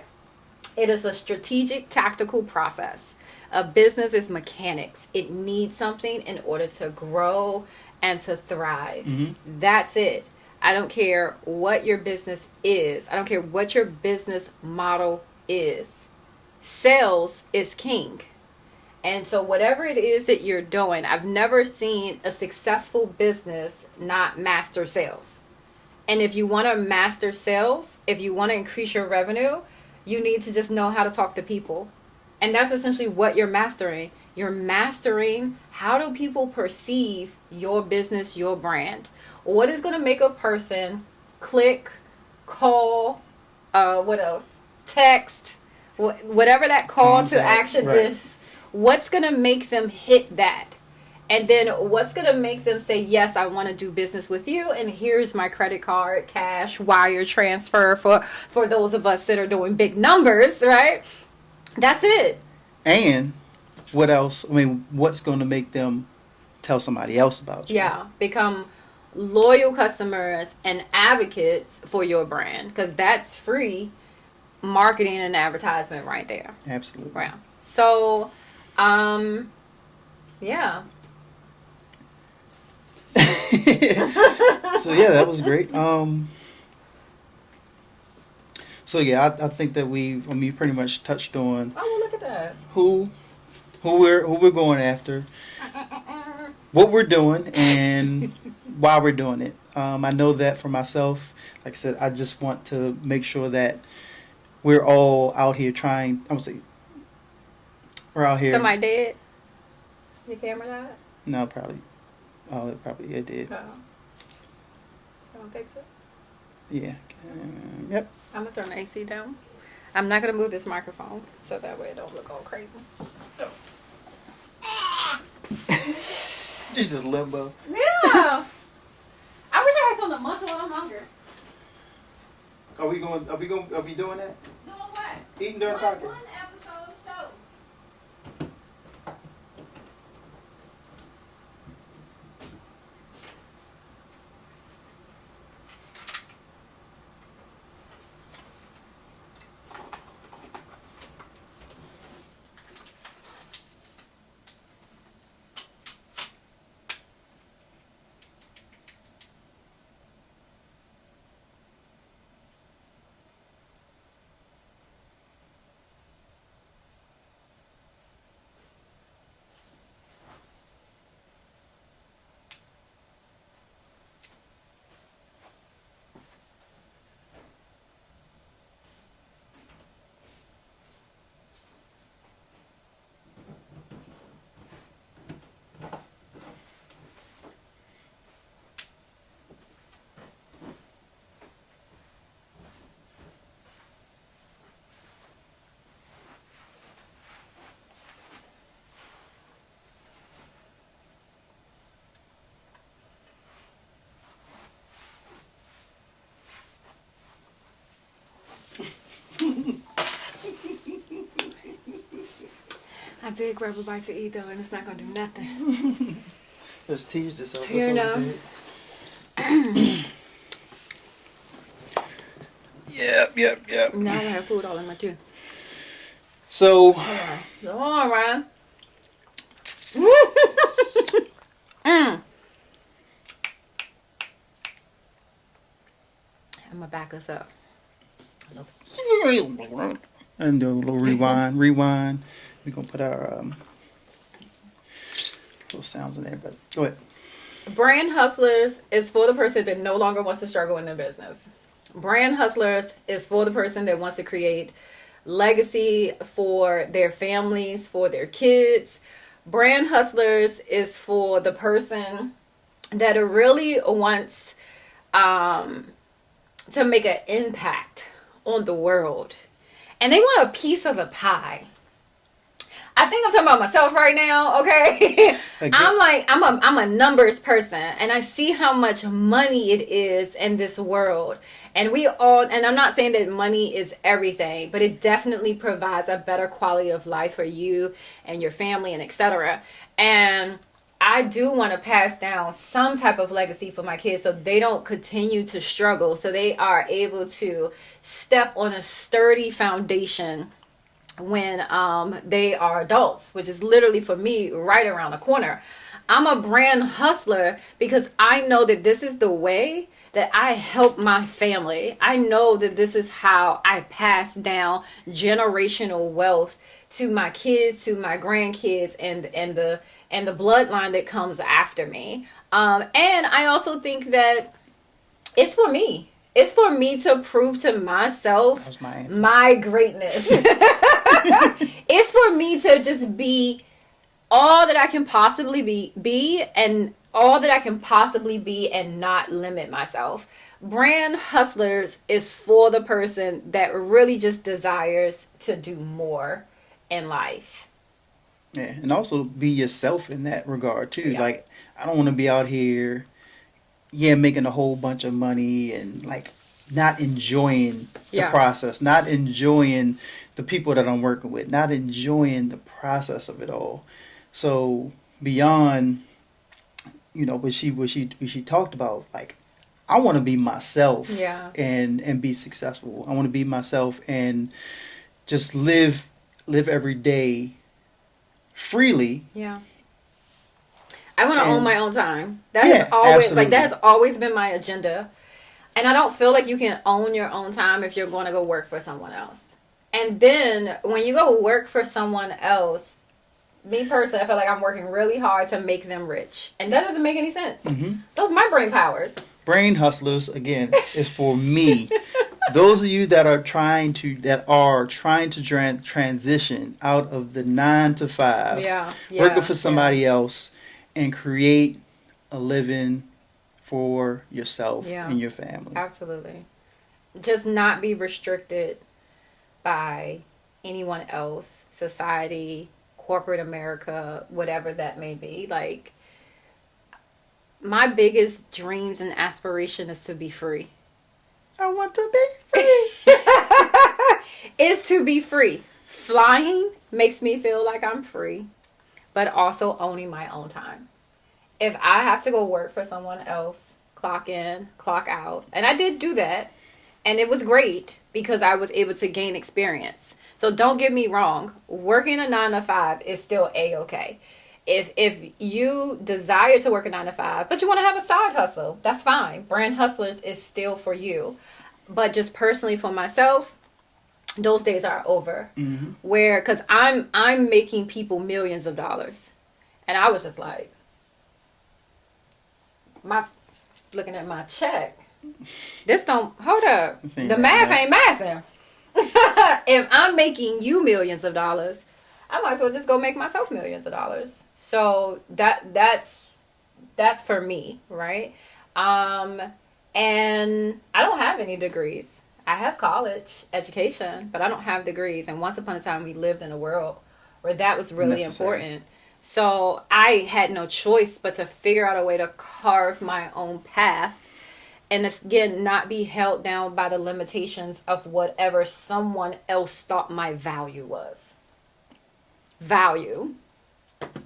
A: It is a strategic, tactical process. A business is mechanics. It needs something in order to grow and to thrive.
B: Mm-hmm.
A: That's it. I don't care what your business is. I don't care what your business model is. Sales is king. And so whatever it is that you're doing, I've never seen a successful business not master sales. And if you want to master sales, if you want to increase your revenue, you need to just know how to talk to people. And that's essentially what you're mastering. You're mastering how do people perceive your business, your brand. What is going to make a person click, call, what else? Text, whatever that call to action is. What's going to make them hit that? And then what's going to make them say, yes, I want to do business with you. And here's my credit card, cash, wire transfer for those of us that are doing big numbers, right? That's it.
B: And what else? I mean, what's going to make them tell somebody else about you?
A: Yeah, become loyal customers and advocates for your brand, because that's free marketing and advertisement right there.
B: Absolutely.
A: Right. So, yeah.
B: So yeah, that was great. So yeah, I think that you pretty much touched on.
A: Oh, look at that.
B: Who we're going after, what we're doing, and why we're doing it. I know that for myself, like I said, I just want to make sure that we're all out here trying. I would say we're out here.
A: Somebody dead? Your camera died?
B: No, probably. Oh, it did.
A: Oh. You want to fix it?
B: Yeah. Yep.
A: I'm going to turn the AC down. I'm not going to move this microphone so that way it don't look all crazy.
B: You just limbo.
A: Yeah. I wish I had something to munch on. I'm hungry.
B: Are we doing that?
A: Doing what?
B: Eating during the podcast.
A: One episode show. I did grab a bite to eat though, and it's not gonna do nothing.
B: Let's tease yourself.
A: You know.
B: Yep.
A: Now I have food all in my tooth.
B: So.
A: Go on, Ryan. I'm gonna back us up.
B: And do a little rewind. We're gonna put our little sounds in there, but go ahead.
A: Brand hustlers is for the person that no longer wants to struggle in their business. Brand hustlers is for the person that wants to create legacy for their families, for their kids. Brand hustlers is for the person that really wants to make an impact on the world, and they want a piece of the pie. I think I'm talking about myself right now, okay? I'm a numbers person, and I see how much money it is in this world. And and I'm not saying that money is everything, but it definitely provides a better quality of life for you and your family and etc. And I do want to pass down some type of legacy for my kids so they don't continue to struggle, so they are able to step on a sturdy foundation when they are adults, which is literally for me right around the corner. I'm a brand hustler because I know that this is the way that I help my family. I know that this is how I pass down generational wealth to my kids, to my grandkids, and the bloodline that comes after me. And I also think that it's for me. It's for me to prove to myself my greatness. It's for me to just be all that I can possibly be and all that I can possibly be and not limit myself. Brand Hustlers is for the person that really just desires to do more in life.
B: Yeah, and also be yourself in that regard too.
A: Yeah.
B: Like, I don't want to be out here, making a whole bunch of money and like not enjoying the process, not enjoying the people that I'm working with, not enjoying the process of it all. So beyond, what she talked about, like, I want to be myself, and be successful. I want to be myself and just live every day freely.
A: Yeah. I want to own my own time. That has always been my agenda. And I don't feel like you can own your own time if you're going to go work for someone else. And then when you go work for someone else, me personally, I feel like I'm working really hard to make them rich. And that doesn't make any sense. Mm-hmm. Those are my brain powers.
B: Brain Hustlers, again, is for me. Those of you that are trying to transition out of the 9 to 5, working for somebody else, and create a living for yourself and your family.
A: Absolutely. Just not be restricted by anyone else, society, corporate America, whatever that may be. Like, my biggest dreams and aspiration is to be free.
B: I want to be free.
A: Is to be free. Flying makes me feel like I'm free, but also owning my own time. If I have to go work for someone else, clock in, clock out, and I did do that, and it was great because I was able to gain experience. So don't get me wrong, working a 9 to 5 is still A-okay. If you desire to work a 9 to 5, but you want to have a side hustle, that's fine. Brand Hustlers is still for you. But just personally for myself, those days are over. Mm-hmm. Because I'm making people millions of dollars. And I was just like, looking at my check. Hold up. The math ain't mathing. If I'm making you millions of dollars, I might as well just go make myself millions of dollars. So that's for me, right? And I don't have any degrees. I have college education, but I don't have degrees. And once upon a time, we lived in a world where that was really important. So I had no choice but to figure out a way to carve my own path. And again, not be held down by the limitations of whatever someone else thought my value was. Value.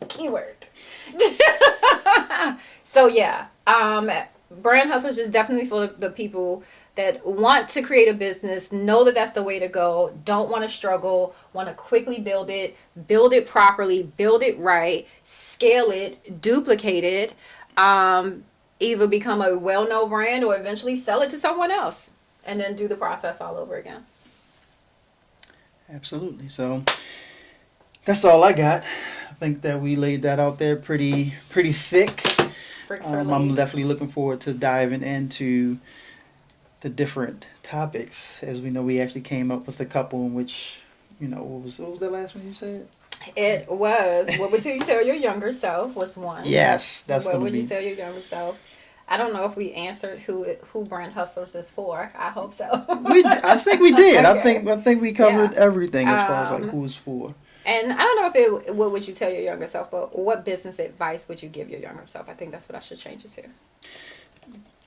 A: Keyword. So yeah, Brand Hustlers is definitely for the people that want to create a business, know that that's the way to go, don't want to struggle, want to quickly build it properly, build it right, scale it, duplicate it, either become a well-known brand or eventually sell it to someone else and then do the process all over again.
B: Absolutely. So that's all I got. I think that we laid that out there pretty thick. I'm definitely looking forward to diving into the different topics. As we know, we actually came up with a couple in which, what was the last one you said?
A: It was, what would you tell your younger self was one.
B: Yes, that's
A: what would you tell your younger self? I don't know if we answered who Brand Hustlers is for. I hope so.
B: I think we did.
A: Okay.
B: I think we covered everything as far as like who it's for.
A: And I don't know what would you tell your younger self, but what business advice would you give your younger self? I think that's what I should change it to.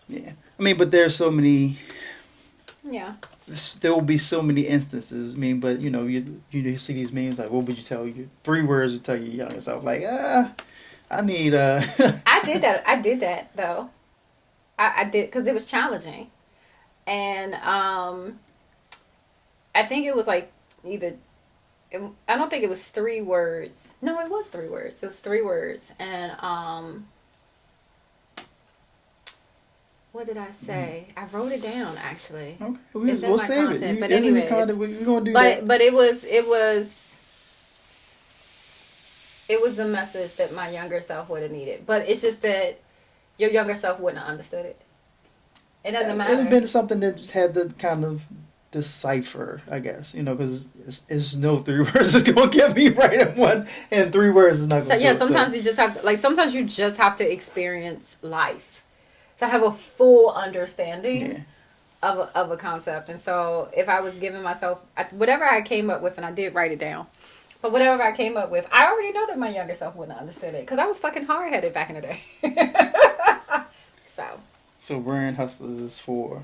B: Yeah. I mean, but there's so many.
A: Yeah.
B: There will be so many instances. I mean, but you see these memes like, what would you tell you? 3 words to tell your younger self. Like, I need
A: I did that though. I did because it was challenging, and I think it was like I don't think it was 3 words. No, it was 3 words. It was 3 words. And what did I say? I wrote it down actually.
B: Okay, we'll save
A: content.
B: it.
A: But anyways,
B: we're gonna do that.
A: But it was it was the message that my younger self would have needed. But it's just that your younger self wouldn't have understood it. It doesn't matter.
B: It had been something that had to kind of decipher, I guess, because it's no 3 words is going to get me right in one, and 3 words is not going to.
A: So yeah, sometimes you just have to, sometimes you just have to experience life to have a full understanding of a concept. And so if I was giving myself whatever I came up with, and I did write it down, but whatever I came up with, I already know that my younger self wouldn't have understood it because I was fucking hard-headed back in the day. So
B: Brand Hustlers is for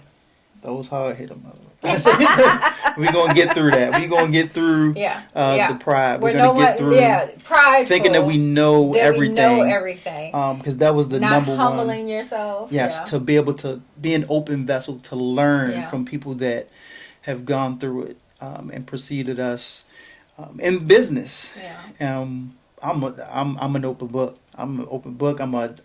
B: those hard-headed motherfuckers. We're going to get through that. We're going to get through the pride. We're going to get through
A: prideful,
B: thinking that we know everything. Because that was the number one.
A: Not humbling yourself.
B: Yes, to be able to be an open vessel to learn from people that have gone through it and preceded us in business.
A: Yeah.
B: I'm an open book. I'm an open book. I'm a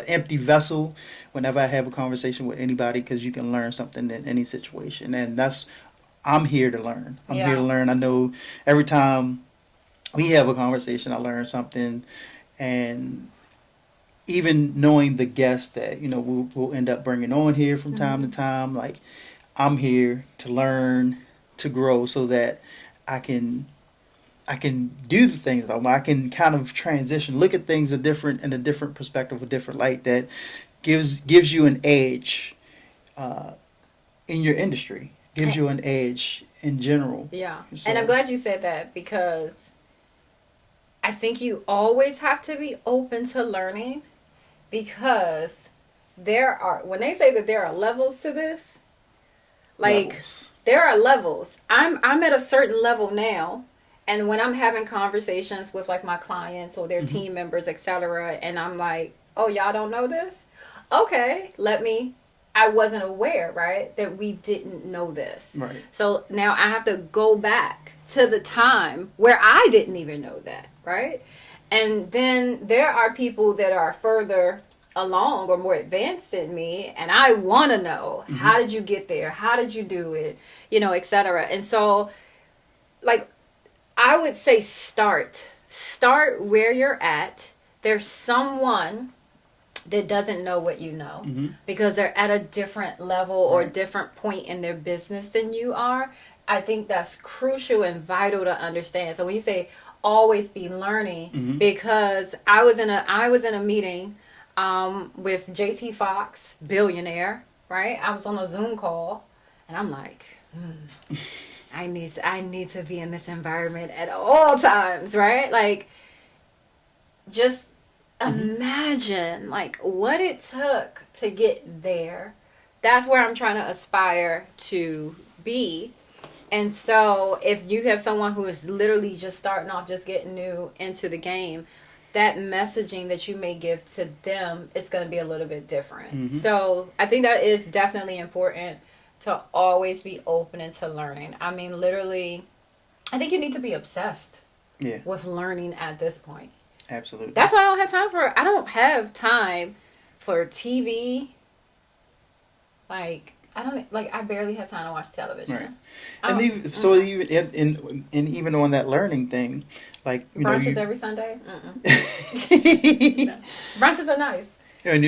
B: empty vessel whenever I have a conversation with anybody, because you can learn something in any situation, and I'm here to learn. I'm here to learn. I know every time we have a conversation, I learn something, and even knowing the guests that we'll end up bringing on here from time to time, like I'm here to learn, to grow, so that I can do the things that I can kind of transition, look at things in a different perspective, a different light that gives you an edge in your industry, gives you an edge in general.
A: Yeah.
B: So,
A: and I'm glad you said that, because I think you always have to be open to learning, because when they say that there are levels to this, there are levels. I'm at a certain level now. And when I'm having conversations with my clients or their team members, etc., and I'm like, oh, y'all don't know this? Okay, I wasn't aware, right, that we didn't know this.
B: Right.
A: So now I have to go back to the time where I didn't even know that, right? And then there are people that are further along or more advanced than me, and I want to know, how did you get there? How did you do it? Etc. And so, I would say start where you're at. There's someone that doesn't know what you know, because they're at a different level or different point in their business than you are. I think that's crucial and vital to understand. So when you say always be learning, because I was in a meeting with JT Fox, billionaire, right? I was on a Zoom call, and I'm like, I need to be in this environment at all times, right? Just imagine what it took to get there. That's where I'm trying to aspire to be. And so if you have someone who is literally just starting off, just getting new into the game, that messaging that you may give to them, it's going to be a little bit different. So I think that is definitely important, to always be open into learning. I mean, literally, I think you need to be obsessed with learning at this point.
B: Absolutely.
A: That's why I don't have time for TV. I barely have time to watch television.
B: Right. Even on that learning thing,
A: brunches every Sunday. No. Brunches are nice.
B: And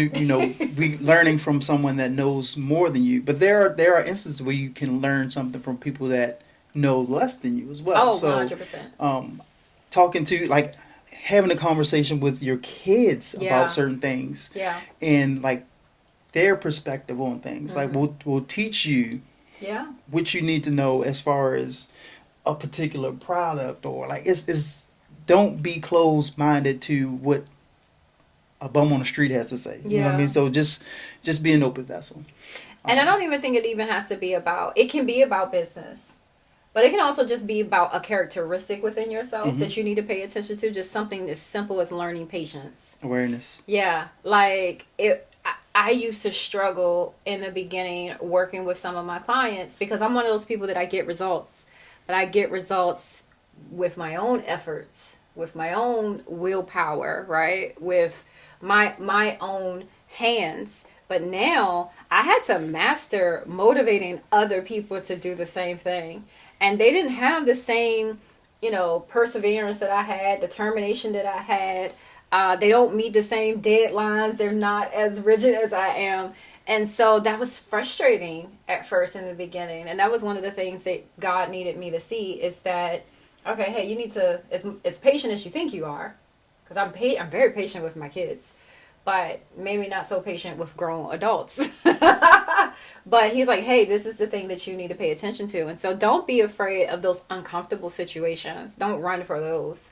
B: we learning from someone that knows more than you, but there are instances where you can learn something from people that know less than you as well.
A: Oh, 100%.
B: Talking to having a conversation with your kids about certain things, and their perspective on things, will teach you what you need to know as far as a particular product, or it's don't be closed minded to what a bum on the street has to say. You know what I mean? So just be an open vessel.
A: And I don't even think it even has to be it can be about business, but it can also just be about a characteristic within yourself that you need to pay attention to. Just something as simple as learning patience.
B: Awareness.
A: Yeah. I used to struggle in the beginning working with some of my clients, because I'm one of those people that I get results, but I get results with my own efforts, with my own willpower, right? With my own hands. But now I had to master motivating other people to do the same thing. And they didn't have the same, perseverance that I had, determination that I had. They don't meet the same deadlines. They're not as rigid as I am. And so that was frustrating at first in the beginning. And that was one of the things that God needed me to see is that, okay, hey, you need to, as patient as you think you are, because I'm very patient with my kids, but maybe not so patient with grown adults. But he's like, hey, this is the thing that you need to pay attention to. And so don't be afraid of those uncomfortable situations. Don't run for those.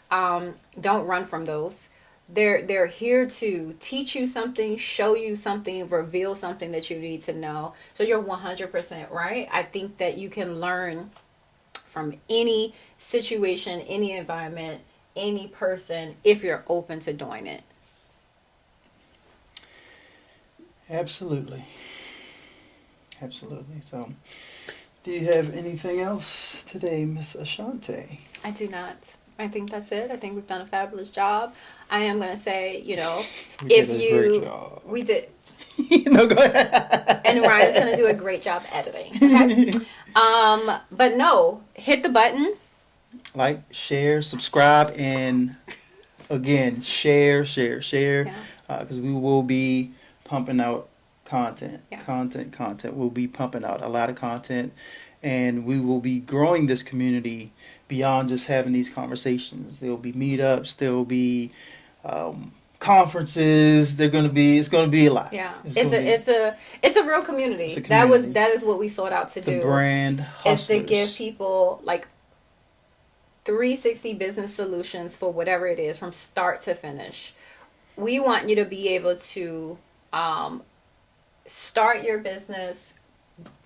A: Don't run from those. They're here to teach you something, show you something, reveal something that you need to know. So you're 100% right. I think that you can learn from any situation, any environment, any person, if you're open to doing it.
B: Absolutely. So, do you have anything else today, Miss Ashaunte?
A: I do not. I think that's it. I think we've done a fabulous job. I am going to say,
B: we did a great job.
A: We did.
B: No, go ahead.
A: And Ryan's going to do a great job editing. Okay? But no, hit the button.
B: Like, share, subscribe, and again, share.
A: Yeah.
B: Because we will be pumping out content.
A: Yeah.
B: Content. We'll be pumping out a lot of content, and we will be growing this community beyond just having these conversations. There'll be meetups. There'll be conferences. It's going to be a lot.
A: Yeah, it's a real community.
B: It's a community.
A: That is what we sought out to do.
B: The brand hustlers.
A: Is to give people like 360 business solutions for whatever it is from start to finish. We want you to be able to start your business,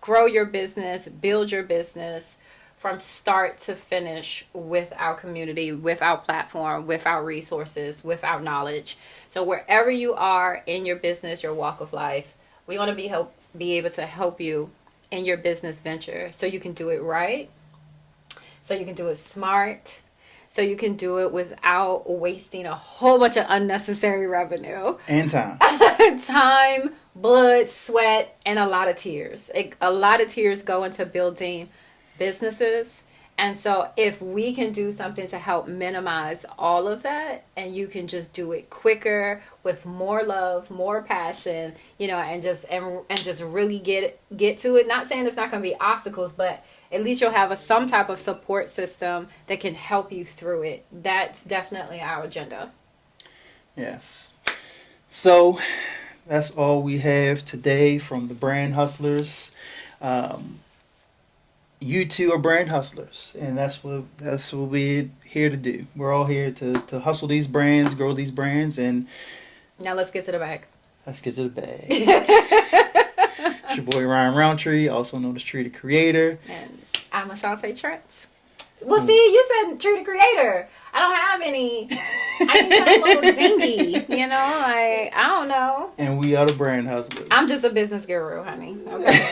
A: grow your business, build your business from start to finish with our community, with our platform, with our resources, with our knowledge. So wherever you are in your business, your walk of life, we want to be able to help you in your business venture so you can do it right, so you can do it smart, so you can do it without wasting a whole bunch of unnecessary revenue.
B: And time.
A: Time, blood, sweat, and a lot of tears. A lot of tears go into building businesses. And so if we can do something to help minimize all of that, and you can just do it quicker with more love, more passion, and just really get to it. Not saying there's not going to be obstacles, but at least you'll have some type of support system that can help you through it. That's definitely our agenda.
B: Yes. So that's all we have today from the Brand Hustlers. You two are brand hustlers, and that's what we're here to do. We're all here to hustle these brands, grow these brands, and
A: now let's get to the bag.
B: It's your boy Ryan Roundtree, also known as Tree the Creator.
A: And I'm Ashaunte Trent. Well, see, you said Tree the Creator. I don't have any. I can have a little zingy, I don't know.
B: And we are the Brand Hustlers.
A: I'm just a business guru, honey. Okay.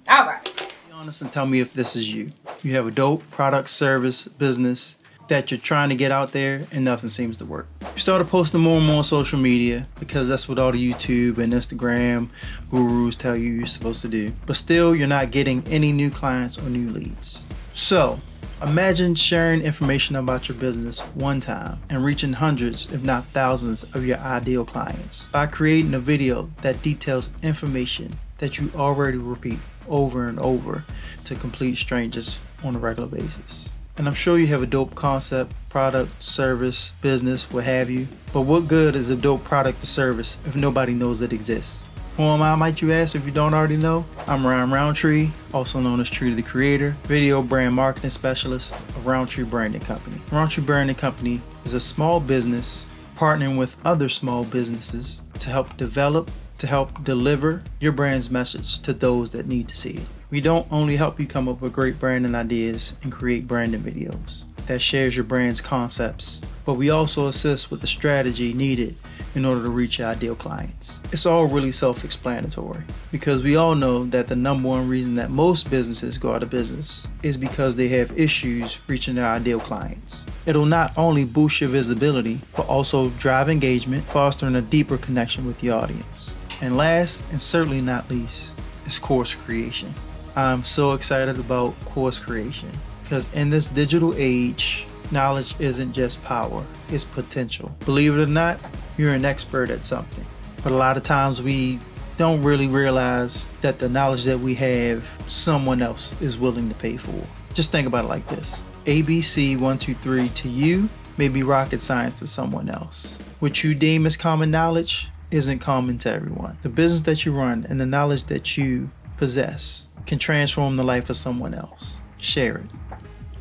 A: All right.
B: Be honest and tell me if this is you. You have a dope product, service, business that you're trying to get out there and nothing seems to work. You started posting more and more on social media because that's what all the YouTube and Instagram gurus tell you you're supposed to do. But still, you're not getting any new clients or new leads. So, imagine sharing information about your business one time and reaching hundreds, if not thousands, of your ideal clients by creating a video that details information that you already repeat over and over to complete strangers on a regular basis. And I'm sure you have a dope concept, product, service, business, what have you. But what good is a dope product or service if nobody knows it exists? Who am I, might you ask, if you don't already know? I'm Ryan Roundtree, also known as Tree the Creator, video brand marketing specialist of Roundtree Branding Company. Roundtree Branding Company is a small business partnering with other small businesses to help develop, to help deliver your brand's message to those that need to see it. We don't only help you come up with great branding ideas and create branding videos that shares your brand's concepts, but we also assist with the strategy needed in order to reach your ideal clients. It's all really self-explanatory because we all know that the number one reason that most businesses go out of business is because they have issues reaching their ideal clients. It'll not only boost your visibility, but also drive engagement, fostering a deeper connection with the audience. And last, and certainly not least, is course creation. I'm so excited about course creation Because in this digital age, knowledge isn't just power, it's potential. Believe it or not, you're an expert at something. But a lot of times we don't really realize that the knowledge that we have, someone else is willing to pay for. Just think about it like this. ABC 123 to you may be rocket science to someone else. What you deem as common knowledge isn't common to everyone. The business that you run and the knowledge that you possess can transform the life of someone else. Share it.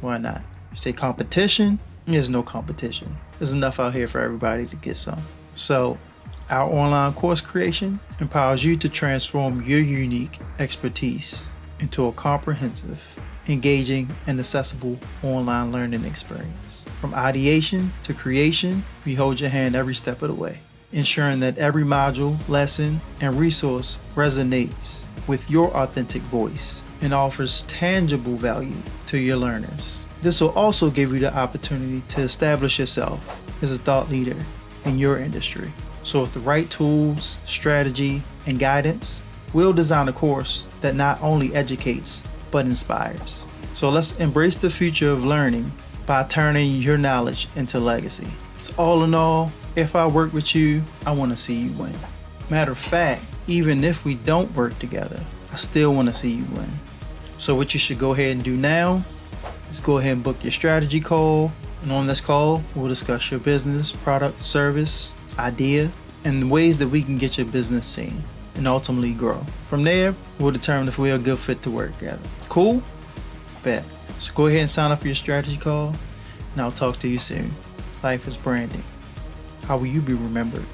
B: Why not? You say competition? There's no competition. There's enough out here for everybody to get some. So our online course creation empowers you to transform your unique expertise into a comprehensive, engaging, and accessible online learning experience. From ideation to creation, we hold your hand every step of the way, ensuring that every module, lesson, and resource resonates with your authentic voice and offers tangible value to your learners. This will also give you the opportunity to establish yourself as a thought leader in your industry. So with the right tools, strategy, and guidance, we'll design a course that not only educates, but inspires. So let's embrace the future of learning by turning your knowledge into legacy. So all in all, if I work with you, I want to see you win. Matter of fact, even if we don't work together, I still want to see you win. So what you should go ahead and do now is go ahead and book your strategy call. And on this call, we'll discuss your business, product, service, idea, and the ways that we can get your business seen and ultimately grow. From there, we'll determine if we're a good fit to work together. Cool? Bet. So go ahead and sign up for your strategy call, and I'll talk to you soon. Life is branding. How will you be remembered?